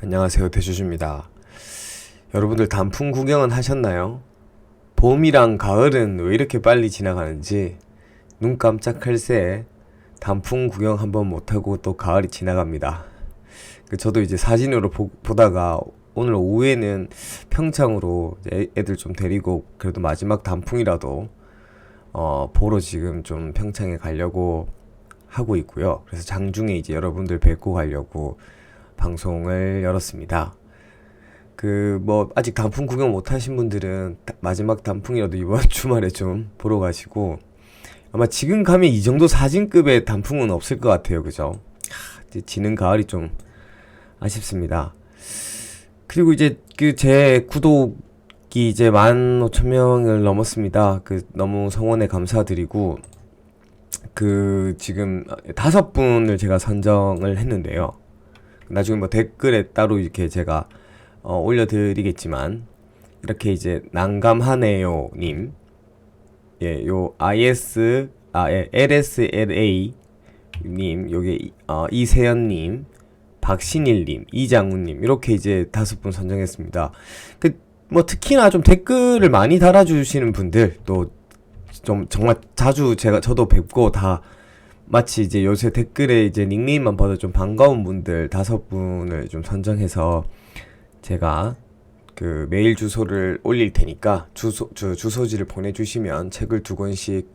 안녕하세요, 대주주입니다. 여러분들 단풍 구경은 하셨나요? 봄이랑 가을은 왜 이렇게 빨리 지나가는지 눈 깜짝할 새에 단풍 구경 한번 못하고 또 가을이 지나갑니다. 저도 이제 사진으로 보다가 오늘 오후에는 평창으로 애들 좀 데리고 그래도 마지막 단풍이라도 보러 지금 좀 평창에 가려고 하고 있고요. 그래서 장중에 이제 여러분들 뵙고 가려고 방송을 열었습니다. 아직 단풍 구경 못 하신 분들은 마지막 단풍이라도 이번 주말에 좀 보러 가시고, 아마 지금 가면 이 정도 사진급의 단풍은 없을 것 같아요. 그죠? 이제 지는 가을이 좀 아쉽습니다. 그리고 이제 제 구독이 이제 15,000명을 넘었습니다. 너무 성원에 감사드리고, 지금 5분을 제가 선정을 했는데요. 나중에 뭐 댓글에 따로 이렇게 제가 올려드리겠지만, 이렇게 이제 난감하네요 님, 요 LSLA 님, 요게 이세연 님, 박신일 님, 이장훈 님, 이렇게 이제 5분 선정했습니다. 특히나 좀 댓글을 많이 달아주시는 분들, 또 좀 정말 자주 저도 뵙고 다 마치 이제 요새 댓글에 이제 닉네임만 봐도 좀 반가운 분들 5분을 좀 선정해서 제가 메일 주소를 올릴 테니까 주소지를 보내주시면 책을 2권씩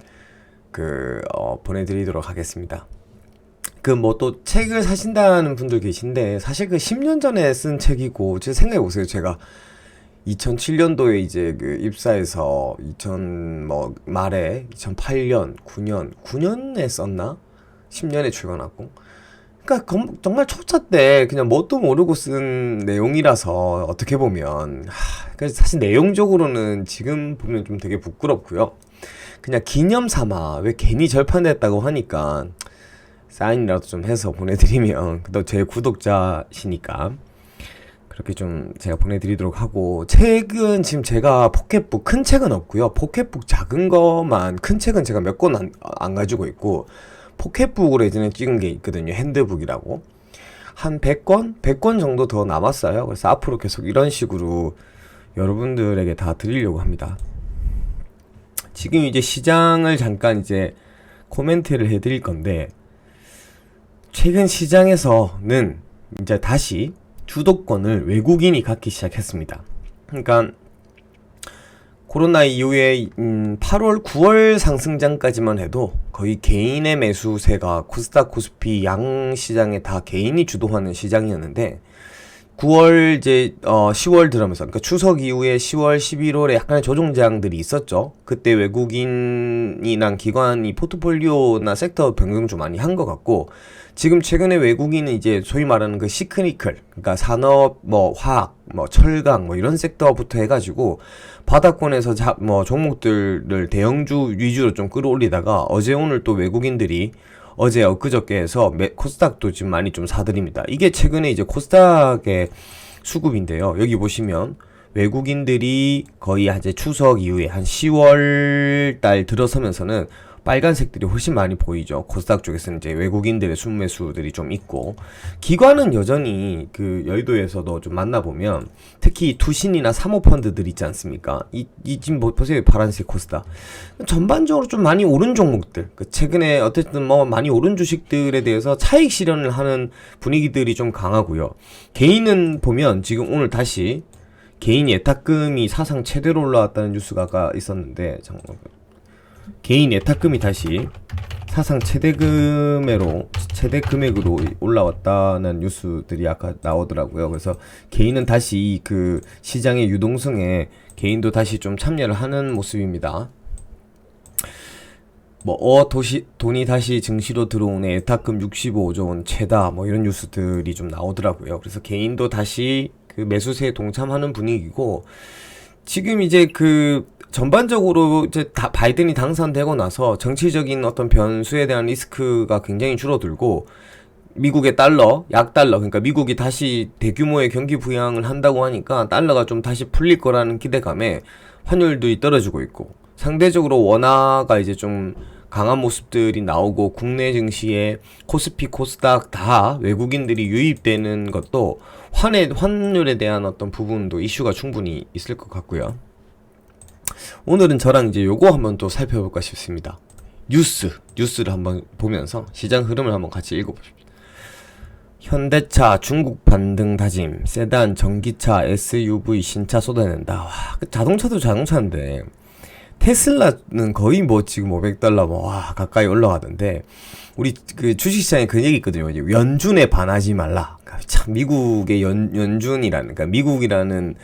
보내드리도록 하겠습니다. 또 책을 사신다는 분들 계신데, 사실 10년 전에 쓴 책이고, 제 생각해보세요. 제가 2007년도에 이제 입사해서 말에 2008년, 9년에 썼나? 10년에 출간하고. 그러니까 정말 초짜 때 그냥 뭣도 모르고 쓴 내용이라서, 어떻게 보면 그래서 사실 내용적으로는 지금 보면 좀 되게 부끄럽고요. 그냥 기념 삼아, 왜 괜히 절판됐다고 하니까 사인이라도 좀 해서 보내드리면, 또 제 구독자시니까 그렇게 좀 제가 보내드리도록 하고, 책은 지금 제가 포켓북, 큰 책은 없고요. 포켓북 작은 거만, 큰 책은 제가 몇 권 안 가지고 있고, 포켓북으로 예전에 찍은 게 있거든요. 핸드북이라고. 한 100권? 100권 정도 더 남았어요. 그래서 앞으로 계속 이런 식으로 여러분들에게 다 드리려고 합니다. 지금 이제 시장을 잠깐 이제 코멘트를 해드릴 건데, 최근 시장에서는 이제 다시 주도권을 외국인이 갖기 시작했습니다. 그러니까 코로나 이후에 8월, 9월 상승장까지만 해도 거의 개인의 매수세가 코스닥, 코스피 양 시장에 다 개인이 주도하는 시장이었는데, 9월 10월 들어오면서, 그러니까 추석 이후에 10월, 11월에 약간의 조정장들이 있었죠. 그때 외국인이랑 기관이 포트폴리오나 섹터 변경 좀 많이 한 것 같고, 지금 최근에 외국인은 이제 소위 말하는 시크니컬, 그러니까 산업, 화학, 철강, 이런 섹터부터 해가지고 바닥권에서 종목들을 대형주 위주로 좀 끌어올리다가, 어제 오늘 또 외국인들이 어제 엊그저께 해서 코스닥도 지금 많이 좀 사들입니다. 이게 최근에 이제 코스닥의 수급인데요. 여기 보시면 외국인들이 거의 이제 추석 이후에 한 10월 달 들어서면서는 빨간색들이 훨씬 많이 보이죠. 코스닥 쪽에서는 이제 외국인들의 순매수들이 좀 있고, 기관은 여전히 여의도에서도 좀 만나보면, 특히 투신이나 사모펀드들 있지 않습니까? 지금 보세요. 파란색 코스닥. 전반적으로 좀 많이 오른 종목들, 최근에 어쨌든 많이 오른 주식들에 대해서 차익 실현을 하는 분위기들이 좀 강하고요. 개인은 보면 지금 오늘 다시 개인 예탁금이 사상 최대로 올라왔다는 뉴스가 아까 있었는데, 개인 예탁금이 다시 사상 최대 금액으로 올라왔다는 뉴스들이 아까 나오더라고요. 그래서 개인은 다시 시장의 유동성에 개인도 다시 좀 참여를 하는 모습입니다. 돈이 다시 증시로 들어오네, 예탁금 65조 원 최다, 이런 뉴스들이 좀 나오더라고요. 그래서 개인도 다시 매수세에 동참하는 분위기고, 지금 이제 전반적으로 이제 바이든이 당선되고 나서 정치적인 어떤 변수에 대한 리스크가 굉장히 줄어들고, 미국의 약달러, 그러니까 미국이 다시 대규모의 경기 부양을 한다고 하니까 달러가 좀 다시 풀릴 거라는 기대감에 환율들이 떨어지고 있고, 상대적으로 원화가 이제 좀 강한 모습들이 나오고 국내 증시에 코스피, 코스닥 다 외국인들이 유입되는 것도 환율에 대한 어떤 부분도 이슈가 충분히 있을 것 같고요. 오늘은 저랑 이제 요거 한번 또 살펴볼까 싶습니다. 뉴스를 한번 보면서 시장 흐름을 한번 같이 읽어보십시오. 현대차 중국 반등 다짐, 세단, 전기차, SUV 신차 쏟아낸다. 와, 자동차도 자동차인데 테슬라는 거의 뭐 지금 $500 와 가까이 올라가던데, 우리 그 주식시장에 그 얘기 있거든요. 연준에 반하지 말라. 참 미국의 연준이라는, 그러니까 미국이라는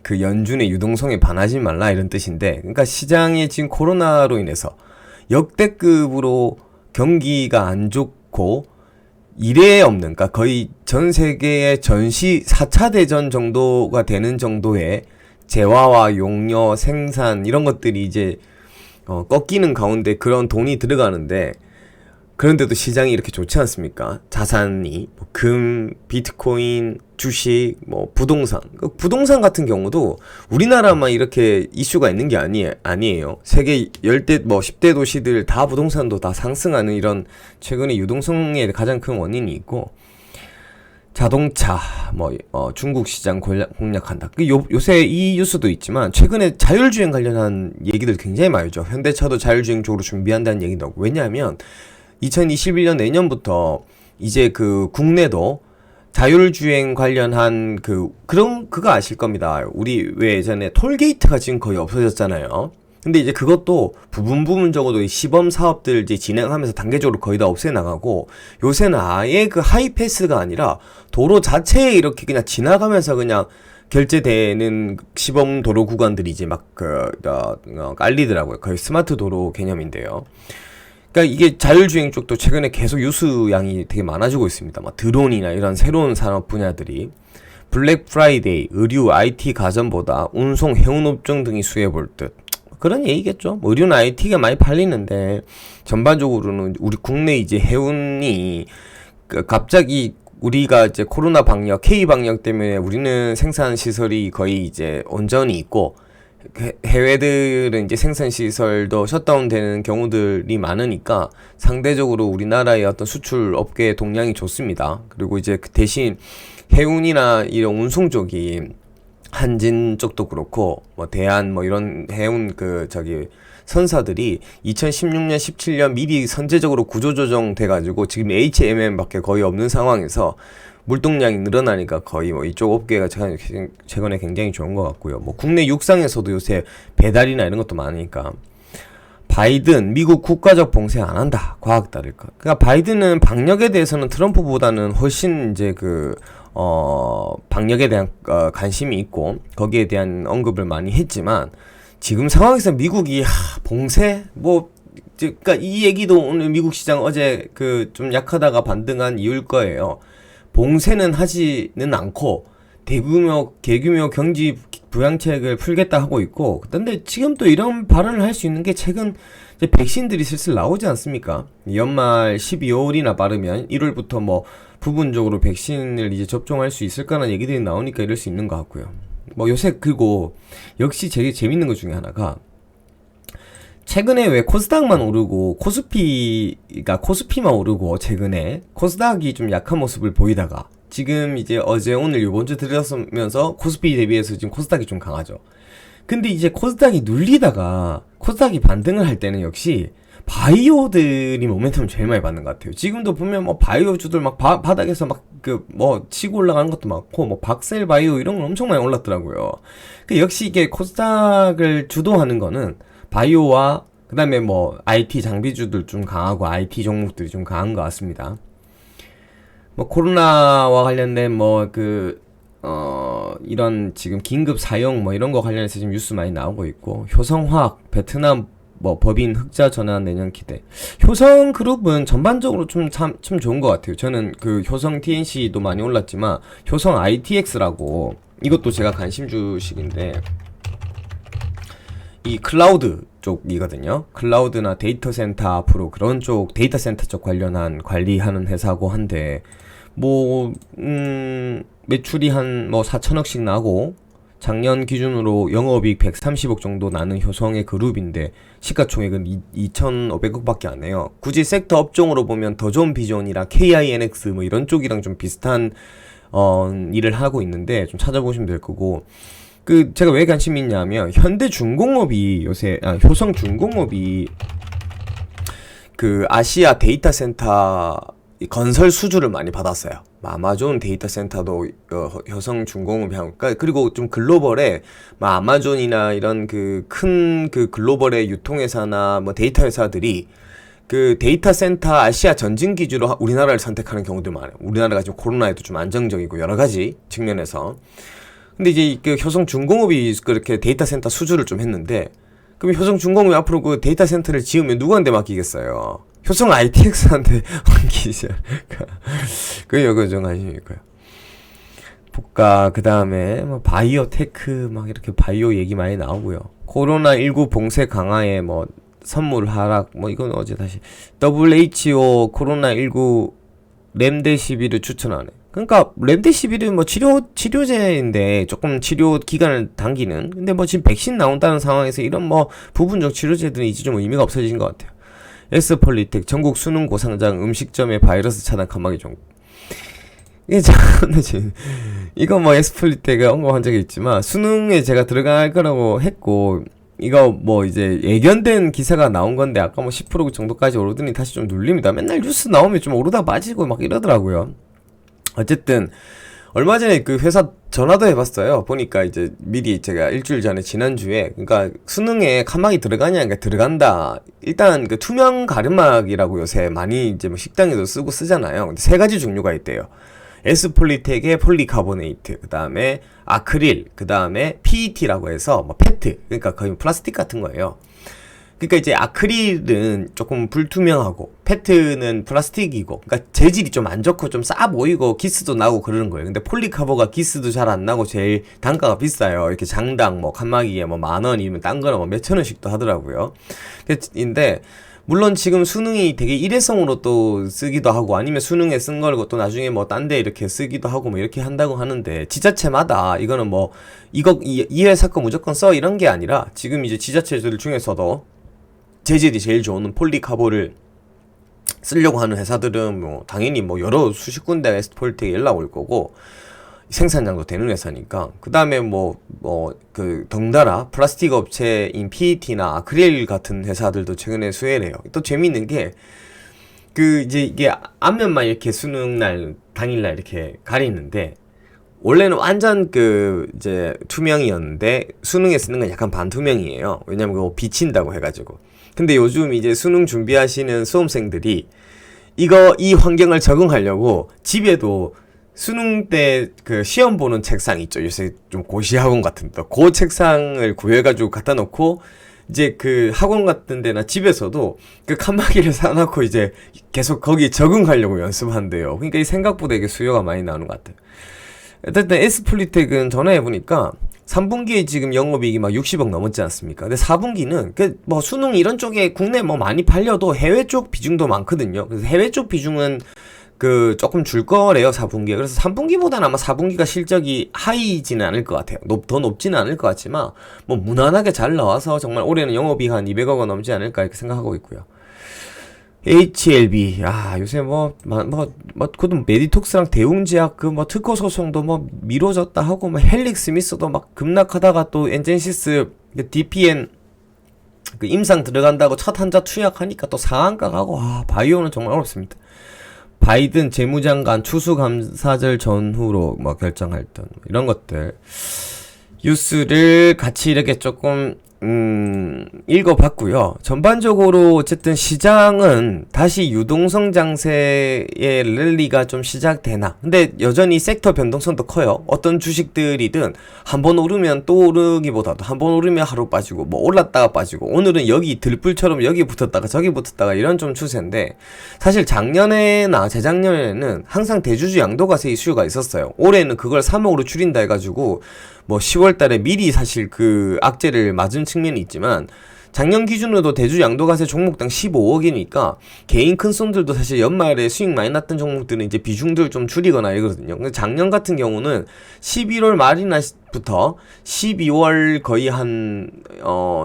그 연준의 유동성에 반하지 말라 이런 뜻인데, 그러니까 시장에 지금 코로나로 인해서 역대급으로 경기가 안 좋고 이래 없는, 그러니까 거의 전 세계의 전시 4차 대전 정도가 되는 정도의 재화와 용료 생산 이런 것들이 이제 꺾이는 가운데 그런 돈이 들어가는데, 그런데도 시장이 이렇게 좋지 않습니까? 자산이 뭐 금, 비트코인, 주식, 뭐 부동산. 부동산 같은 경우도 우리나라만 이렇게 이슈가 있는 게 아니에요. 세계 10대 뭐 10대 도시들 다 부동산도 다 상승하는 이런 최근의 유동성의 가장 큰 원인이 있고, 자동차 중국 시장 공략한다. 요새 이 뉴스도 있지만 최근에 자율주행 관련한 얘기들 굉장히 많이 죠. 현대차도 자율주행 쪽으로 준비한다는 얘기도 하고. 왜냐하면 2021년 내년부터 이제 그 국내도 자율주행 관련한 그거 아실 겁니다. 우리 왜 예전에 톨게이트가 지금 거의 없어졌잖아요. 근데 이제 그것도 부분적으로 시범 사업들 이제 진행하면서 단계적으로 거의 다 없애 나가고, 요새는 아예 그 하이패스가 아니라 도로 자체에 이렇게 그냥 지나가면서 그냥 결제되는 시범 도로 구간들이 이제 막 깔리더라고요. 거의 스마트 도로 개념인데요. 그러니까 이게 자율주행 쪽도 최근에 계속 유수량이 되게 많아지고 있습니다. 막 드론이나 이런 새로운 산업 분야들이 블랙 프라이데이, 의류, IT, 가전보다 운송, 해운업종 등이 수혜볼 듯. 그런 얘기겠죠. 의류나 IT가 많이 팔리는데 전반적으로는 우리 국내 이제 해운이 갑자기 우리가 이제 코로나 방역, K 방역 때문에 우리는 생산 시설이 거의 이제 온전히 있고, 해외들은 이제 생산 시설도 셧다운 되는 경우들이 많으니까 상대적으로 우리나라의 어떤 수출 업계의 동향이 좋습니다. 그리고 이제 그 대신 해운이나 이런 운송 쪽이 한진 쪽도 그렇고 뭐 대한 뭐 이런 해운 선사들이 2016년 17년 미리 선제적으로 구조조정 돼가지고 지금 HMM밖에 거의 없는 상황에서 물동량이 늘어나니까 거의 뭐 이쪽 업계가 최근에 굉장히 좋은 것 같고요. 뭐 국내 육상에서도 요새 배달이나 이런 것도 많으니까. 바이든 미국 국가적 봉쇄 안 한다. 과학 따를 것. 그러니까 바이든은 방역에 대해서는 트럼프보다는 훨씬 이제 방역에 대한 관심이 있고 거기에 대한 언급을 많이 했지만, 지금 상황에서 미국이 봉쇄 그러니까 이 얘기도 오늘 미국 시장 어제 좀 약하다가 반등한 이유일 거예요. 봉쇄는 하지는 않고 대규모 경기 부양책을 풀겠다 하고 있고, 근데 지금 또 이런 발언을 할 수 있는 게 최근 이제 백신들이 슬슬 나오지 않습니까? 연말 12월이나 빠르면 1월부터 뭐 부분적으로 백신을 이제 접종할 수 있을 거라는 얘기들이 나오니까 이럴 수 있는 것 같고요. 뭐 요새 그리고 역시 되게 재밌는 것 중에 하나가, 최근에 왜 코스닥만 오르고 코스피만 오르고 최근에 코스닥이 좀 약한 모습을 보이다가 지금 이제 어제 오늘 요번 주 들어서면서 코스피 대비해서 지금 코스닥이 좀 강하죠. 근데 이제 코스닥이 눌리다가 코스닥이 반등을 할 때는 역시 바이오들이 모멘텀을 제일 많이 받는 것 같아요. 지금도 보면 뭐 바이오주들 막 바닥에서 막 치고 올라가는 것도 많고, 뭐 박셀 바이오 이런 건 엄청 많이 올랐더라고요. 역시 이게 코스닥을 주도하는 거는 바이오와 그 다음에 뭐 IT 장비주들 좀 강하고 IT 종목들이 좀 강한 것 같습니다. 뭐 코로나와 관련된 이런 지금 긴급 사용 뭐 이런 거 관련해서 지금 뉴스 많이 나오고 있고, 효성화학, 베트남 뭐 법인 흑자 전환 내년 기대. 효성그룹은 전반적으로 좀 좋은 것 같아요. 저는 효성 TNC도 많이 올랐지만 효성 ITX라고, 이것도 제가 관심 주식인데 이 클라우드 쪽이거든요. 클라우드나 데이터 센터 앞으로 그런 쪽 데이터 센터 쪽 관련한 관리하는 회사고 한데, 매출이 한 4천억씩 나고 작년 기준으로 영업이익 130억 정도 나는 효성의 그룹인데 시가총액은 2,500억밖에 안 해요. 굳이 섹터 업종으로 보면 더 좋은 비전이랑 KINX 뭐 이런 쪽이랑 좀 비슷한 일을 하고 있는데 좀 찾아보시면 될 거고, 그 제가 왜 관심이 있냐면 현대중공업이 요새 효성중공업이 그 아시아 데이터 센터 건설 수주를 많이 받았어요. 아마존 데이터 센터도 효성중공업이 하고, 그리고 좀 글로벌에 아마존이나 이런 그 큰 그 글로벌의 유통회사나 뭐 데이터 회사들이 그 데이터 센터 아시아 전진 기주로 우리나라를 선택하는 경우도 많아요. 우리나라가 지금 코로나에도 좀 안정적이고 여러 가지 측면에서. 근데 이제 그 효성중공업이 그렇게 데이터 센터 수주를 좀 했는데, 그럼 효성중공업이 앞으로 그 데이터 센터를 지으면 누구한테 맡기겠어요? 효성 ITX한테 맡기지 않을까? 그게 여기 좀 관심일까요? 볼까? 그 다음에 뭐 바이오테크 막 이렇게 바이오 얘기 많이 나오고요. 코로나19 봉쇄 강화에 뭐 선물 하락, 뭐 이건 어제 다시 WHO 코로나19 렘데시비를 추천하네. 그러니까 렘데시비르는 뭐 치료제인데 조금 치료 기간을 당기는, 근데 뭐 지금 백신 나온다는 상황에서 이런 뭐 부분적 치료제들은 이제 좀 의미가 없어진 것 같아요. S폴리텍 전국 수능 고상장 음식점의 바이러스 차단 칸막이 종. 이게 참 이거 뭐 S폴리텍가 언급한 적이 있지만 수능에 제가 들어갈 거라고 했고, 이거 뭐 이제 예견된 기사가 나온 건데 아까 뭐 10% 정도까지 오르더니 다시 좀 눌립니다. 맨날 뉴스 나오면 좀 오르다 빠지고 막 이러더라고요. 어쨌든 얼마 전에 그 회사 전화도 해봤어요. 보니까 이제 미리 제가 일주일 전에 지난주에, 그러니까 수능에 칸막이 들어가냐, 그러니까 들어간다. 일단 그 투명 가르막이라고 요새 많이 이제 뭐 식당에도 쓰고 쓰잖아요. 근데 세 가지 종류가 있대요. S폴리텍의 폴리카보네이트, 그 다음에 아크릴, 그 다음에 PET라고 해서 뭐 페트, 그러니까 거의 플라스틱 같은 거예요. 그러니까 이제 아크릴은 조금 불투명하고 페트는 플라스틱이고, 그러니까 재질이 좀 안 좋고 좀 싸 보이고 기스도 나고 그러는 거예요. 근데 폴리카보가 기스도 잘 안 나고 제일 단가가 비싸요. 이렇게 장당 뭐 칸막이에 뭐 10,000원이면 딴 거는 뭐 몇천 원씩도 하더라고요. 근데 물론 지금 수능이 되게 일회성으로 또 쓰기도 하고, 아니면 수능에 쓴 걸 또 나중에 뭐 딴 데 이렇게 쓰기도 하고 뭐 이렇게 한다고 하는데, 지자체마다 이거는 뭐 이 회사 거 무조건 써 이런 게 아니라, 지금 이제 지자체들 중에서도 재질이 제일 좋은 폴리카보를 쓰려고 하는 회사들은 뭐 당연히 뭐 여러 수십 군데 S폴리텍에 연락 올 거고, 생산량도 되는 회사니까. 그 다음에 그 덩달아 플라스틱 업체인 PET나 아크릴 같은 회사들도 최근에 수혜를 해요. 또 재밌는 게, 그 이제 이게 앞면만 이렇게 수능날 당일날 이렇게 가리는데, 원래는 완전 그 이제 투명이었는데 수능에 쓰는 건 약간 반투명이에요. 왜냐면 그거 비친다고 해가지고. 근데 요즘 이제 수능 준비하시는 수험생들이 이 환경을 적응하려고 집에도 수능 때 그 시험 보는 책상 있죠. 요새 좀 고시학원 같은데 그 책상을 구해가지고 갖다 놓고, 이제 그 학원 같은 데나 집에서도 그 칸막이를 사놓고 이제 계속 거기 적응하려고 연습한대요. 그러니까 이 생각보다 이게 수요가 많이 나오는 것 같아요. 어쨌든 S폴리텍은 전화해보니까 3분기에 지금 영업이익이 막 60억 넘었지 않습니까? 근데 4분기는 그 뭐 수능 이런 쪽에 국내 뭐 많이 팔려도 해외 쪽 비중도 많거든요. 그래서 해외 쪽 비중은 그 조금 줄 거래요, 4분기에. 그래서 3분기보다는 아마 4분기가 실적이 하이지는 않을 것 같아요. 더 높지는 않을 것 같지만 뭐 무난하게 잘 나와서 정말 올해는 영업이익 한 200억 원 넘지 않을까 이렇게 생각하고 있고요. HLB, 요새 그것도 메디톡스랑 대웅제약 그 뭐 특허 소송도 뭐 미뤄졌다 하고, 뭐 헬릭스미스도 막 급락하다가 또 엔젠시스 DPN 그 임상 들어간다고 첫 환자 투약하니까 또 상한가 가고, 바이오는 정말 어렵습니다. 바이든 재무장관 추수감사절 전후로 뭐 결정할 듯 이런 것들 뉴스를 같이 이렇게 조금 읽어봤고요. 전반적으로 어쨌든 시장은 다시 유동성 장세의 랠리가 좀 시작되나. 근데 여전히 섹터 변동성도 커요. 어떤 주식들이든 한번 오르면 또 오르기보다도 한번 오르면 하루 빠지고, 뭐 올랐다가 빠지고, 오늘은 여기 들불처럼 여기 붙었다가 저기 붙었다가 이런 좀 추세인데, 사실 작년에나 재작년에는 항상 대주주 양도과세 이슈가 있었어요. 올해는 그걸 3억으로 줄인다 해가지고 뭐 10월 달에 미리 사실 그 악재를 맞은 측면이 있지만, 작년 기준으로도 대주 양도과세 종목당 15억이니까 개인 큰 손들도 사실 연말에 수익 많이 났던 종목들은 이제 비중들 좀 줄이거나 이러거든요. 근데 작년 같은 경우는 11월 말이나부터 12월 거의 한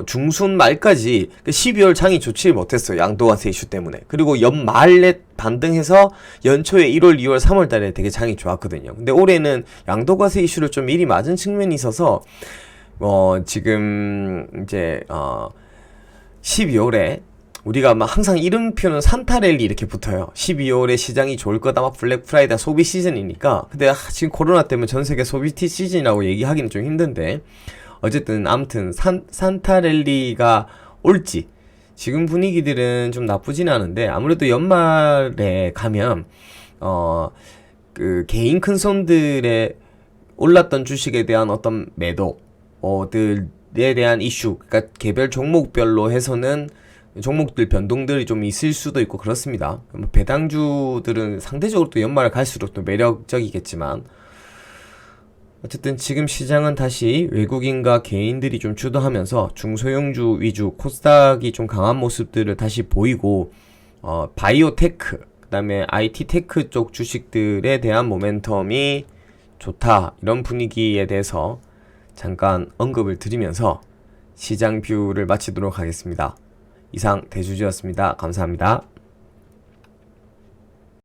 중순 말까지 12월 장이 좋지 못했어요. 양도과세 이슈 때문에. 그리고 연말에 반등해서 연초에 1월, 2월, 3월 달에 되게 장이 좋았거든요. 근데 올해는 양도과세 이슈를 좀 미리 맞은 측면이 있어서 지금 이제 12월에 우리가 막 항상 이름표는 산타랠리 이렇게 붙어요. 12월에 시장이 좋을 거다, 막 블랙 프라이드 소비 시즌이니까. 근데 지금 코로나 때문에 전 세계 소비티 시즌이라고 얘기하기는 좀 힘든데, 어쨌든 아무튼 산타랠리가 올지, 지금 분위기들은 좀 나쁘진 않은데, 아무래도 연말에 가면 그 개인 큰 손들의 올랐던 주식에 대한 어떤 매도들에 대한 이슈, 그러니까 개별 종목별로 해서는 종목들 변동들이 좀 있을 수도 있고 그렇습니다. 배당주들은 상대적으로 또 연말에 갈수록 또 매력적이겠지만, 어쨌든 지금 시장은 다시 외국인과 개인들이 좀 주도하면서 중소형주 위주 코스닥이 좀 강한 모습들을 다시 보이고, 바이오테크, 그 다음에 IT 테크 쪽 주식들에 대한 모멘텀이 좋다, 이런 분위기에 대해서 잠깐 언급을 드리면서 시장 뷰를 마치도록 하겠습니다. 이상 대주주였습니다. 감사합니다.